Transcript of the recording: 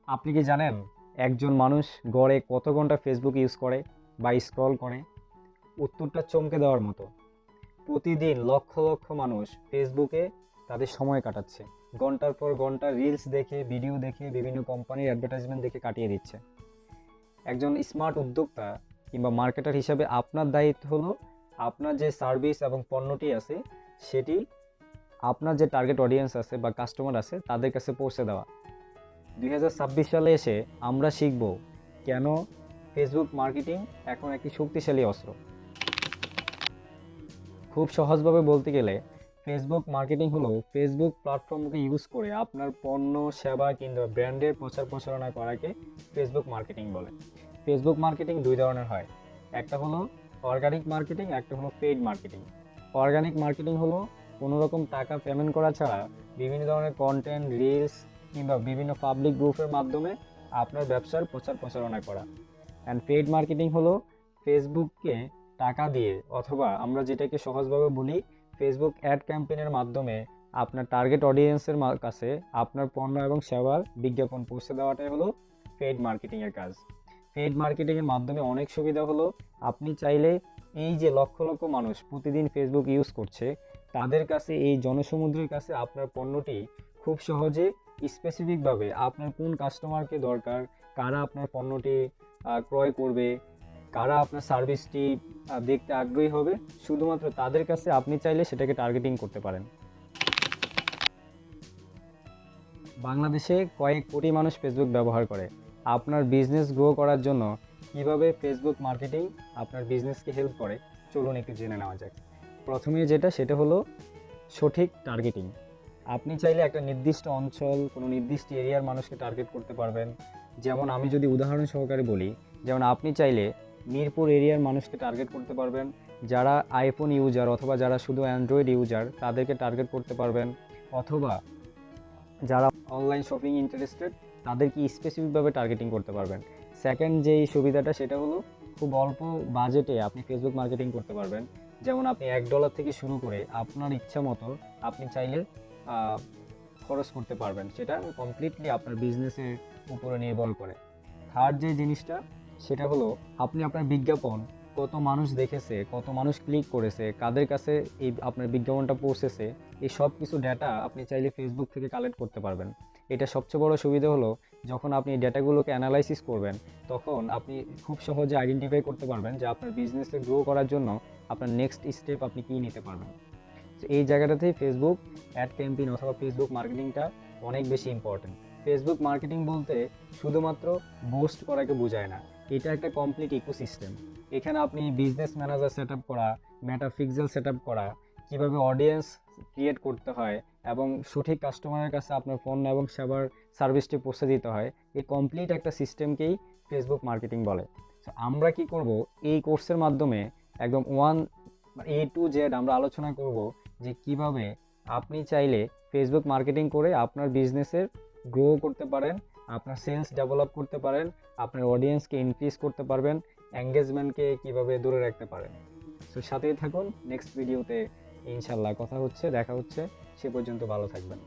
আপনি কি জানেন একজন মানুষ গড়ে কত ঘন্টা ফেসবুক ইউজ করে বা স্ক্রল করে? উত্তরটা চমকে দেওয়ার মতো। প্রতিদিন লক্ষ লক্ষ মানুষ ফেসবুকে তাদের সময় কাটাচ্ছে, ঘন্টার পর ঘন্টা রিলস দেখে, ভিডিও দেখে, বিভিন্ন কোম্পানির অ্যাডভার্টাইজমেন্ট দেখে কাটিয়ে দিচ্ছে। একজন স্মার্ট উদ্যোক্তা কিংবা মার্কেটার হিসাবে আপনার দায়িত্ব হলো আপনার যে সার্ভিস এবং পণ্যটি আছে সেটি আপনার যে টার্গেট অডিয়েন্স আছে বা কাস্টমার আছে তাদের কাছে পৌঁছে দেওয়া। 2026 সালে এসে আমরা শিখব কেন ফেসবুক মার্কেটিং এখন একটি শক্তিশালী অস্ত্র। খুব সহজভাবে বলতে গেলে ফেসবুক মার্কেটিং হলো ফেসবুক প্ল্যাটফর্মকে ইউজ করে আপনার পণ্য, সেবা কিংবা ব্র্যান্ডের প্রচার প্রচারণা করাকে ফেসবুক মার্কেটিং বলে। ফেসবুক মার্কেটিং দুই ধরনের হয়, একটা হলো অর্গানিক মার্কেটিং, একটা হলো পেইড মার্কেটিং। অর্গানিক মার্কেটিং হলো কোনো রকম টাকা পেমেন্ট করা ছাড়া বিভিন্ন ধরনের কন্টেন্ট, রিলস কিংবা বিভিন্ন পাবলিক গ্রুপের মাধ্যমে আপনার ব্যবসার প্রচার প্রচারণা করা। অ্যান্ড পেইড মার্কেটিং হলো ফেসবুককে টাকা দিয়ে, অথবা আমরা যেটাকে সহজভাবে বলি ফেসবুক অ্যাড ক্যাম্পেইনের মাধ্যমে আপনার টার্গেট অডিয়েন্সের কাছে আপনার পণ্য এবং সেবার বিজ্ঞাপন পৌঁছে দেওয়াটাই হলো পেইড মার্কেটিংয়ের কাজ। পেইড মার্কেটিংয়ের মাধ্যমে অনেক সুবিধা হলো, আপনি চাইলে এই যে লক্ষ লক্ষ মানুষ প্রতিদিন ফেসবুক ইউজ করছে তাদের কাছে, এই জনসমুদ্রের কাছে আপনার পণ্যটি খুব সহজে স্পেসিফিকভাবে আপনার কোন কাস্টমারকে দরকার, কারা আপনার পণ্যটি ক্রয় করবে, কারা আপনার সার্ভিসটি দেখতে আগ্রহী হবে, শুধুমাত্র তাদের কাছে আপনি চাইলে সেটাকে টার্গেটিং করতে পারেন। বাংলাদেশে কয়েক কোটি মানুষ ফেসবুক ব্যবহার করে। আপনার বিজনেস গ্রো করার জন্য কিভাবে ফেসবুক মার্কেটিং আপনার বিজনেসকে হেল্প করে চলুন একটু জেনে নেওয়া যাক। প্রথমে সেটা হলো সঠিক টার্গেটিং। আপনি চাইলে একটা নির্দিষ্ট অঞ্চল, কোনো নির্দিষ্ট এরিয়ার মানুষকে টার্গেট করতে পারবেন। যেমন আমি যদি উদাহরণ সহকারে বলি, যেমন আপনি চাইলে মিরপুর এরিয়ার মানুষকে টার্গেট করতে পারবেন, যারা আইফোন ইউজার অথবা যারা শুধু অ্যান্ড্রয়েড ইউজার তাদেরকে টার্গেট করতে পারবেন, অথবা যারা অনলাইন শপিং ইন্টারেস্টেড তাদেরকে স্পেসিফিকভাবে টার্গেটিং করতে পারবেন। সেকেন্ড যেই সুবিধাটা সেটা হলো খুব অল্প বাজেটে আপনি ফেসবুক মার্কেটিং করতে পারবেন। যেমন আপনি $1 থেকে শুরু করে আপনার ইচ্ছা মতো আপনি চাইলে খরচ করতে পারবেন, সেটা কমপ্লিটলি আপনার বিজনেসের উপরে নির্ভর করে। থার্ড যে জিনিসটা সেটা হলো আপনি আপনার বিজ্ঞাপন কত মানুষ দেখেছে, কত মানুষ ক্লিক করেছে, কাদের কাছে এই আপনার বিজ্ঞাপনটা পৌঁছেছে, এই সব কিছু ডেটা আপনি চাইলে ফেসবুক থেকে কালেক্ট করতে পারবেন। এটা সবচেয়ে বড় সুবিধা হলো যখন আপনি ডেটাগুলোকে অ্যানালাইসিস করবেন তখন আপনি খুব সহজে আইডেন্টিফাই করতে পারবেন যে আপনার বিজনেসকে গ্রো করার জন্য আপনার নেক্সট স্টেপ আপনি কী নিতে পারবেন। তো এই জায়গাটাতেই ফেসবুক অ্যাড ক্যাম্পেইন অথবা ফেসবুক মার্কেটিংটা অনেক বেশি ইম্পর্টেন্ট। ফেসবুক মার্কেটিং বলতে শুধুমাত্র বুস্ট করাকে বোঝায় না, এটা একটা কমপ্লিট ইকোসিস্টেম। এখানে আপনি বিজনেস ম্যানেজার সেট আপ করা, মেটাপিক্সেল সেট আপ করা, কীভাবে অডিয়েন্স ক্রিয়েট করতে হয় এবং সঠিক কাস্টমারের কাছে আপনার পণ্য এবং সেবার সার্ভিসটি পৌঁছে দিতে হয়, এই কমপ্লিট একটা সিস্টেমকেই ফেসবুক মার্কেটিং বলে। তো আমরা কি করব, এই কোর্সের মাধ্যমে একদম A to Z আমরা আলোচনা করব যে কিভাবে আপনি চাইলে ফেসবুক মার্কেটিং করে আপনার বিজনেসের গ্রো করতে পারেন, আপনার সেলস ডেভেলপ করতে পারেন, আপনার অডিয়েন্সকে ইনক্রিজ করতে পারবেন, এঙ্গেজমেন্টকে কিভাবে ধরে রাখতে পারেন। তো সাথেই থাকুন, নেক্সট ভিডিওতে ইনশাল্লাহ কথা হচ্ছে, দেখা হচ্ছে। সে পর্যন্ত ভালো থাকবেন।